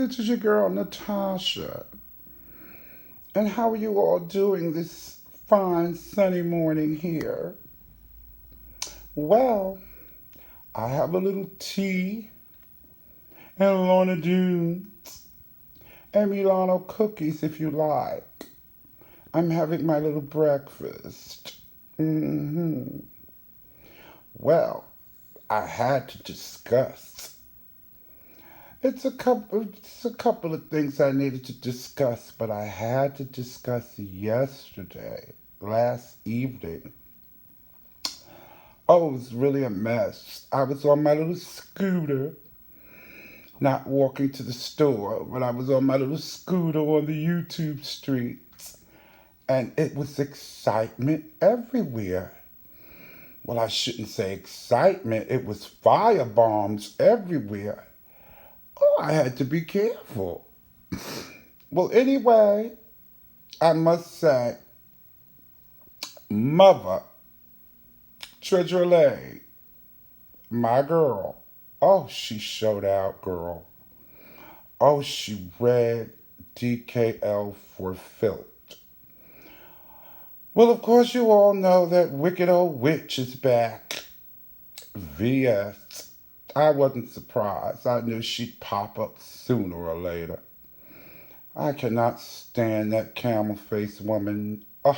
This is your girl, Natasha. And how are you all doing this fine sunny morning here? Well, I have a little tea and Lorna Dunes and Milano cookies if you like. I'm having my little breakfast. Well, I had to discuss. It's a couple of things I needed to discuss, but I had to discuss yesterday, last evening. Oh, it was really a mess. I was on my little scooter, not walking to the store, but I was on my little scooter on the YouTube streets, and it was excitement everywhere. Well, I shouldn't say excitement, it was fire bombs everywhere. Oh, I had to be careful. Well, anyway, I must say, Mother, Treasure Lay, my girl, oh, she showed out, girl. Oh, she read DKL for filth. Well, of course, you all know that wicked old witch is back. VS. I wasn't surprised. I knew she'd pop up sooner or later. I cannot stand that camel faced woman. Ugh,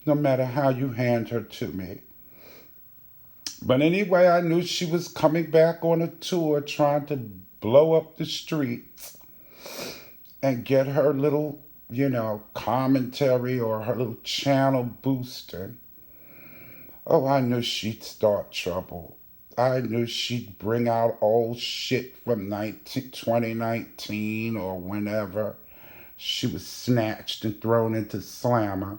no matter how you hand her to me. But anyway, I knew she was coming back on a tour trying to blow up the streets and get her little, commentary or her little channel boosted. Oh, I knew she'd start trouble. I knew she'd bring out old shit from 2019 or whenever she was snatched and thrown into Slammer.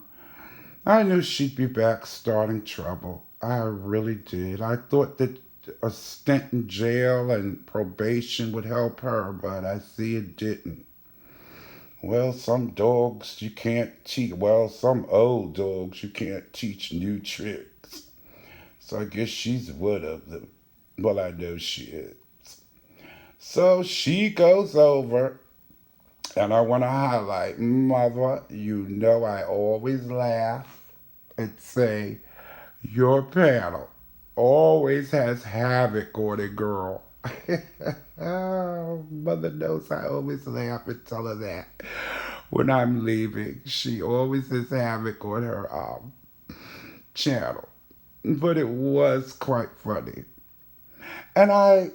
I knew she'd be back starting trouble. I really did. I thought that a stint in jail and probation would help her, but I see it didn't. Well, some dogs you can't teach. Well, some old dogs you can't teach new tricks. So I guess she's one of them. Well, I know she is. So she goes over, and I want to highlight, Mother, you know I always laugh and say, your panel always has havoc on it, girl. Oh, Mother knows I always laugh and tell her that when I'm leaving. She always has havoc on her channel. But it was quite funny. And I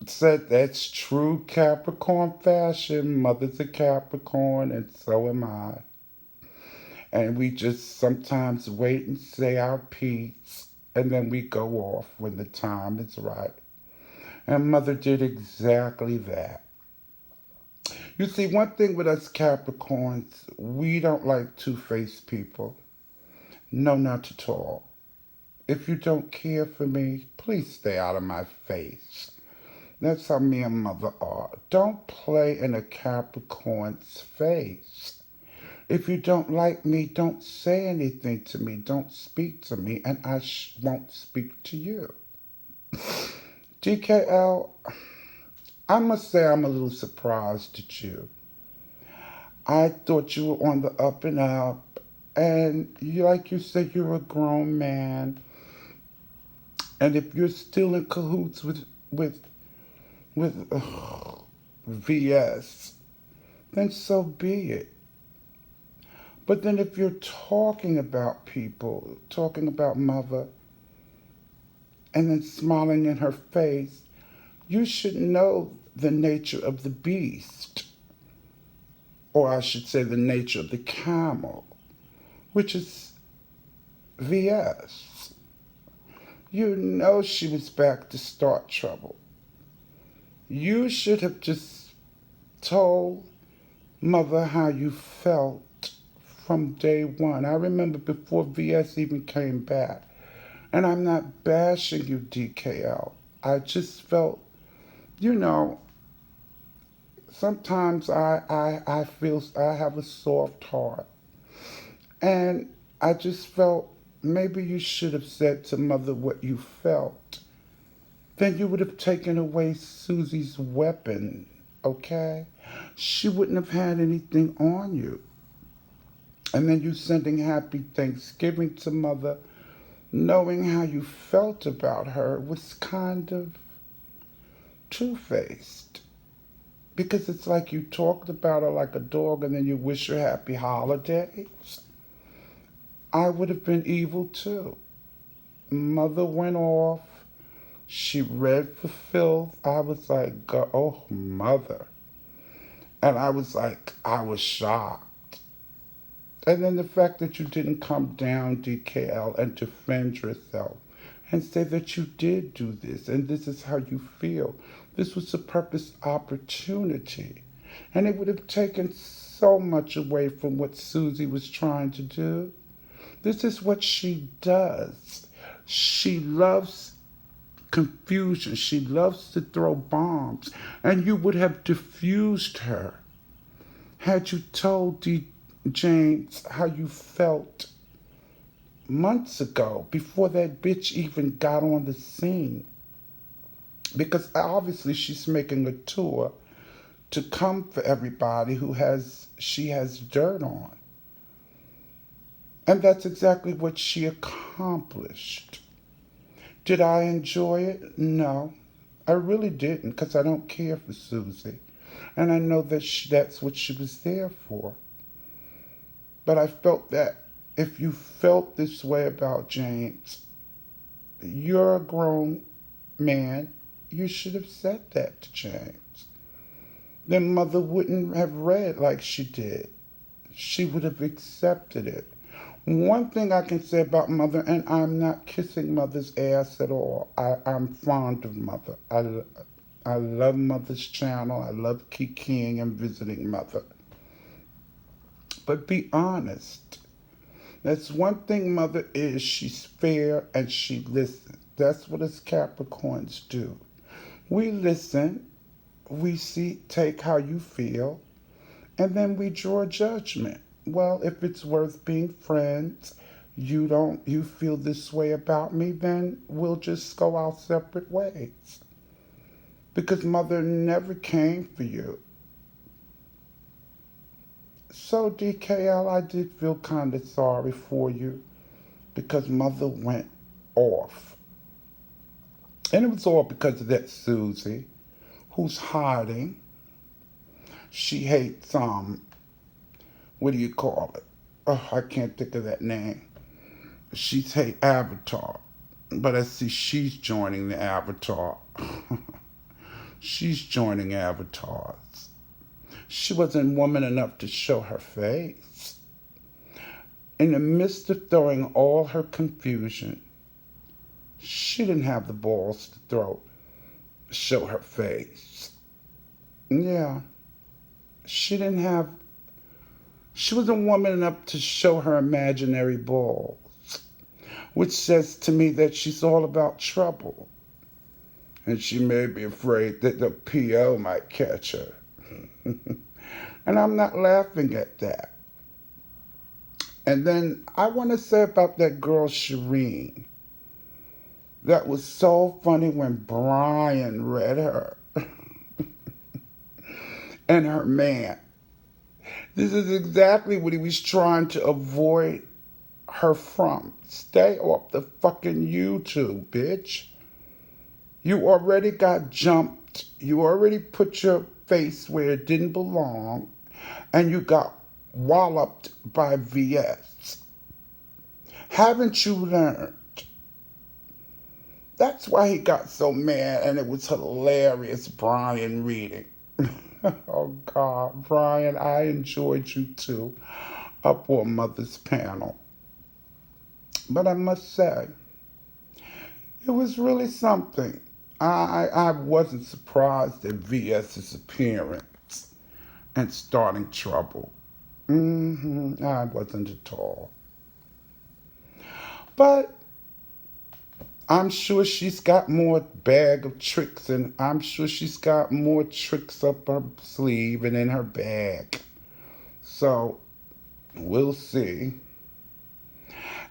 said that's true Capricorn fashion. Mother's a Capricorn and so am I. And we just sometimes wait and say our piece and then we go off when the time is right. And Mother did exactly that. You see, one thing with us Capricorns, we don't like two-faced people. No, not at all. If you don't care for me, please stay out of my face. That's how me and Mother are. Don't play in a Capricorn's face. If you don't like me, don't say anything to me. Don't speak to me, and I won't speak to you. DKL, I must say I'm a little surprised at you. I thought you were on the up and up, and like you said, you're a grown man. And if you're still in cahoots with VS, then so be it. But then if you're talking about people, talking about Mother, and then smiling in her face, you should know the nature of the beast. Or I should say the nature of the camel, which is VS. You know she was back to start trouble. You should have just told Mother how you felt from day one. I remember before VS even came back. And I'm not bashing you, DKL. I just felt, sometimes I feel I have a soft heart. And I just felt maybe you should have said to Mother what you felt. Then you would have taken away Susie's weapon okay? She wouldn't have had anything on you. And then you sending happy Thanksgiving to mother, knowing how you felt about her was kind of two-faced. Because it's like you talked about her like a dog and then you wish her happy holidays. I would have been evil too. Mother went off. She read for filth. I was like, oh, mother. And I was like, I was shocked. And then the fact that you didn't come down, DKL, and defend yourself and say that you did do this and this is how you feel. This was a purpose opportunity. And it would have taken so much away from what Susie was trying to do. This is what she does. She loves confusion. She loves to throw bombs. And you would have diffused her had you told James how you felt months ago before that bitch even got on the scene. Because obviously she's making a tour to come for everybody she has dirt on. And that's exactly what she accomplished. Did I enjoy it? No, I really didn't, because I don't care for Susie. And I know that that's what she was there for. But I felt that if you felt this way about James, you're a grown man. You should have said that to James. Then mother wouldn't have read like she did. She would have accepted it. One thing I can say about mother, and I'm not kissing mother's ass at all. I'm fond of mother. I love mother's channel. I love kikiing and visiting mother. But be honest. That's one thing mother is. She's fair and she listens. That's what us Capricorns do. We listen. We take how you feel. And then we draw judgment. Well, if it's worth being friends, you feel this way about me, then we'll just go our separate ways. Because mother never came for you. So, DKL, I did feel kind of sorry for you because mother went off. And it was all because of that Susie, who's hiding. She hates, what do you call it? Oh, I can't think of that name. She's hate Avatar. But I see she's joining the Avatar. She's joining Avatars. She wasn't woman enough to show her face. In the midst of throwing all her confusion, she didn't have the balls to show her face. Yeah. She wasn't woman enough to show her imaginary balls, which says to me that she's all about trouble. And she may be afraid that the PO might catch her. And I'm not laughing at that. And then I want to say about that girl, Shireen. That was so funny when Brian read her. And her man. This is exactly what he was trying to avoid her from. Stay off the fucking YouTube, bitch. You already got jumped. You already put your face where it didn't belong. And you got walloped by VS. Haven't you learned? That's why he got so mad, and it was hilarious, Brian reading. Oh, God, Brian, I enjoyed you too, up on Mother's panel. But I must say, it was really something. I wasn't surprised at VS's appearance and starting trouble. I wasn't at all. But I'm sure she's got more bag of tricks, and I'm sure she's got more tricks up her sleeve and in her bag. So, we'll see.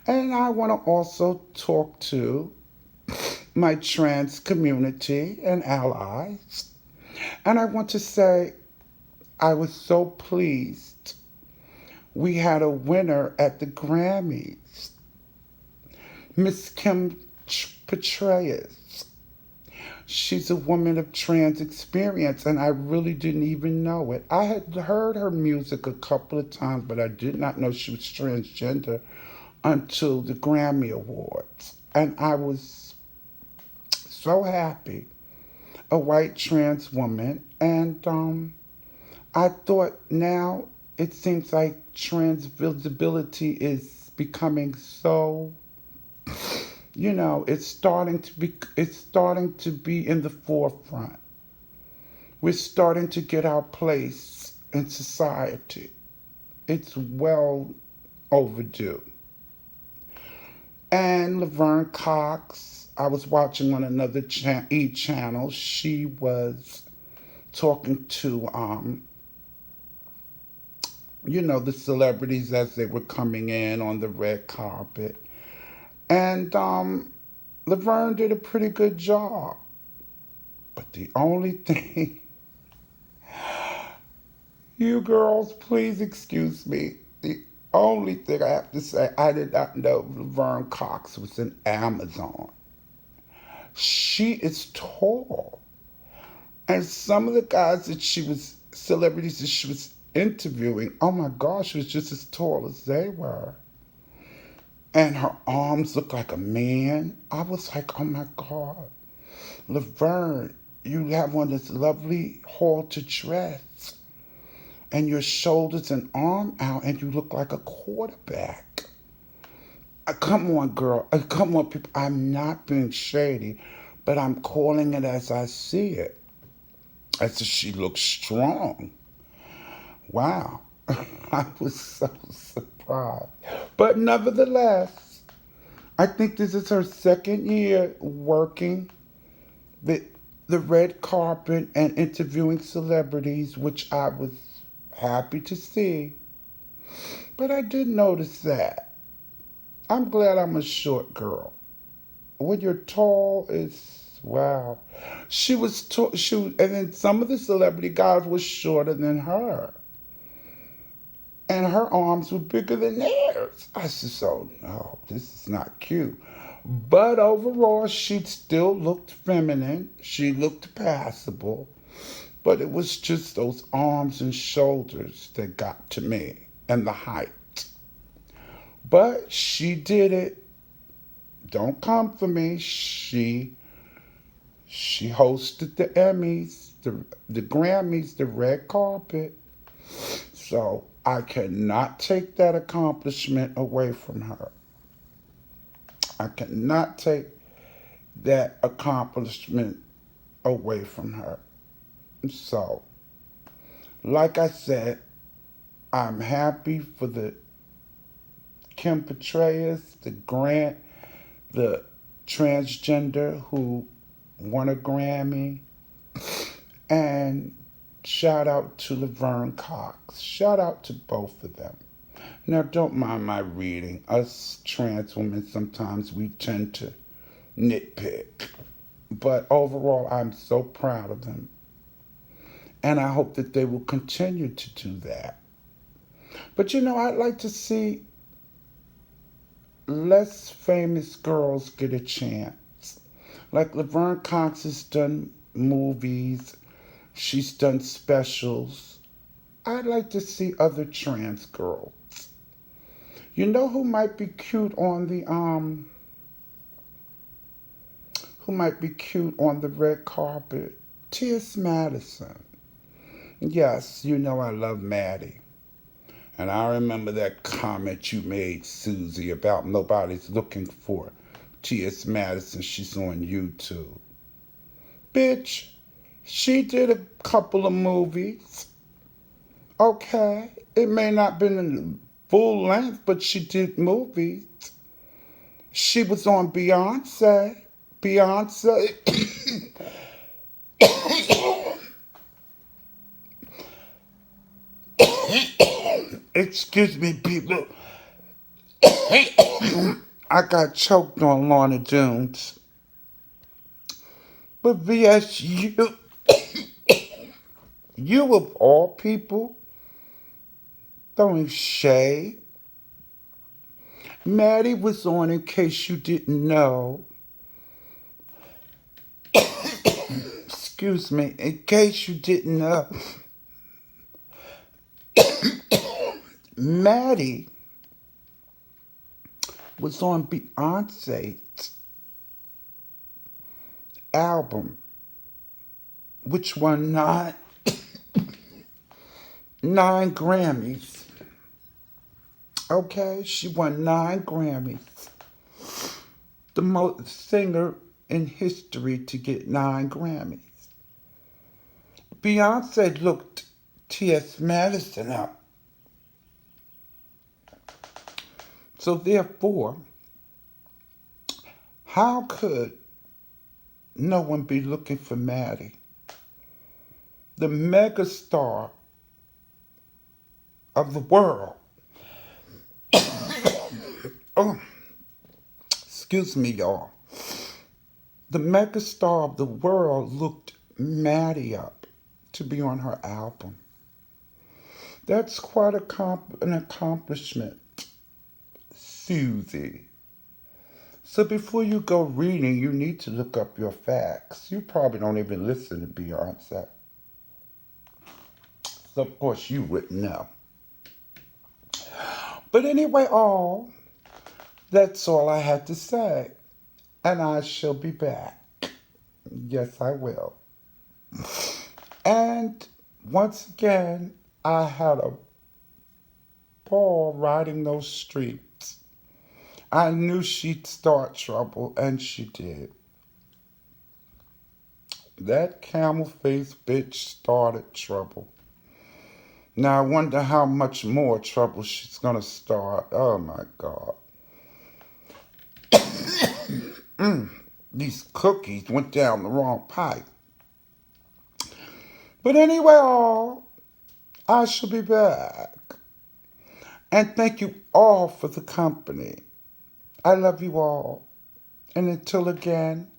And I want to also talk to my trans community and allies. And I want to say, I was so pleased. We had a winner at the Grammys, Miss Kim Petraeus. She's a woman of trans experience, and I really didn't even know it. I had heard her music a couple of times, but I did not know she was transgender until the Grammy Awards. And I was so happy. A white trans woman. And I thought now it seems like transvisibility is becoming so, it's starting to be in the forefront. We're starting to get our place in society. It's well overdue. And Laverne Cox, I was watching on another channel. She was talking to the celebrities as they were coming in on the red carpet. And Laverne did a pretty good job. But the only thing, you girls, please excuse me. The only thing I have to say, I did not know Laverne Cox was in Amazon. She is tall. And some of the guys celebrities that she was interviewing, oh my gosh, she was just as tall as they were. And her arms looked like a man. I was like, oh my God, Laverne, you have on this lovely halter dress and your shoulders and arm out, and you look like a quarterback. Come on, girl. Come on, people. I'm not being shady, but I'm calling it as I see it. I said, she looks strong. Wow. I was so surprised. But nevertheless, I think this is her second year working the, the red carpet and interviewing celebrities, which I was happy to see. But I did notice that. I'm glad I'm a short girl. When you're tall, it's wow. She was tall, and then some of the celebrity guys were shorter than her, and her arms were bigger than theirs. I said, "Oh no, this is not cute." But overall, she still looked feminine. She looked passable, but it was just those arms and shoulders that got to me, and the height. But she did it. Don't come for me. She hosted the Emmys, the Grammys, the red carpet. So I cannot take that accomplishment away from her. I cannot take that accomplishment away from her. So, like I said, I'm happy for the Kim Petraeus, the transgender who won a Grammy, and shout out to Laverne Cox. Shout out to both of them. Now, don't mind my reading. Us trans women, sometimes we tend to nitpick. But overall, I'm so proud of them. And I hope that they will continue to do that. But I'd like to see less famous girls get a chance. Like Laverne Cox has done movies, she's done specials. I'd like to see other trans girls. You know who might be cute on the red carpet? T.S. Madison. Yes, I love Maddie. And I remember that comment you made, Susie, about nobody's looking for T.S. Madison. She's on YouTube. Bitch, she did a couple of movies. Okay. It may not have been in full length, but she did movies. She was on Beyonce. Beyonce. Excuse me, people. I got choked on Lorna Doones. But VSU, You of all people throwing shade. Maddie was on, in case you didn't know. Excuse me, in case you didn't know. Maddie was on Beyonce's album, which won nine Grammys. Okay, she won 9 Grammys. The most singer in history to get 9 Grammys. Beyonce looked T.S. Madison up. So therefore, how could no one be looking for Maddie, the megastar of the world? Oh, excuse me, y'all. The megastar of the world looked Maddie up to be on her album. That's quite an accomplishment, Susie. So before you go reading, you need to look up your facts. You probably don't even listen to Beyonce. So of course you wouldn't know. But anyway, that's all I had to say. And I shall be back. Yes, I will. And once again, I had a ball riding those streets. I knew she'd start trouble, and she did. That camel-faced bitch started trouble. Now I wonder how much more trouble she's gonna start. Oh my God. These cookies went down the wrong pipe. But anyway, I shall be back. And thank you all for the company. I love you all. And until again,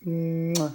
mwah.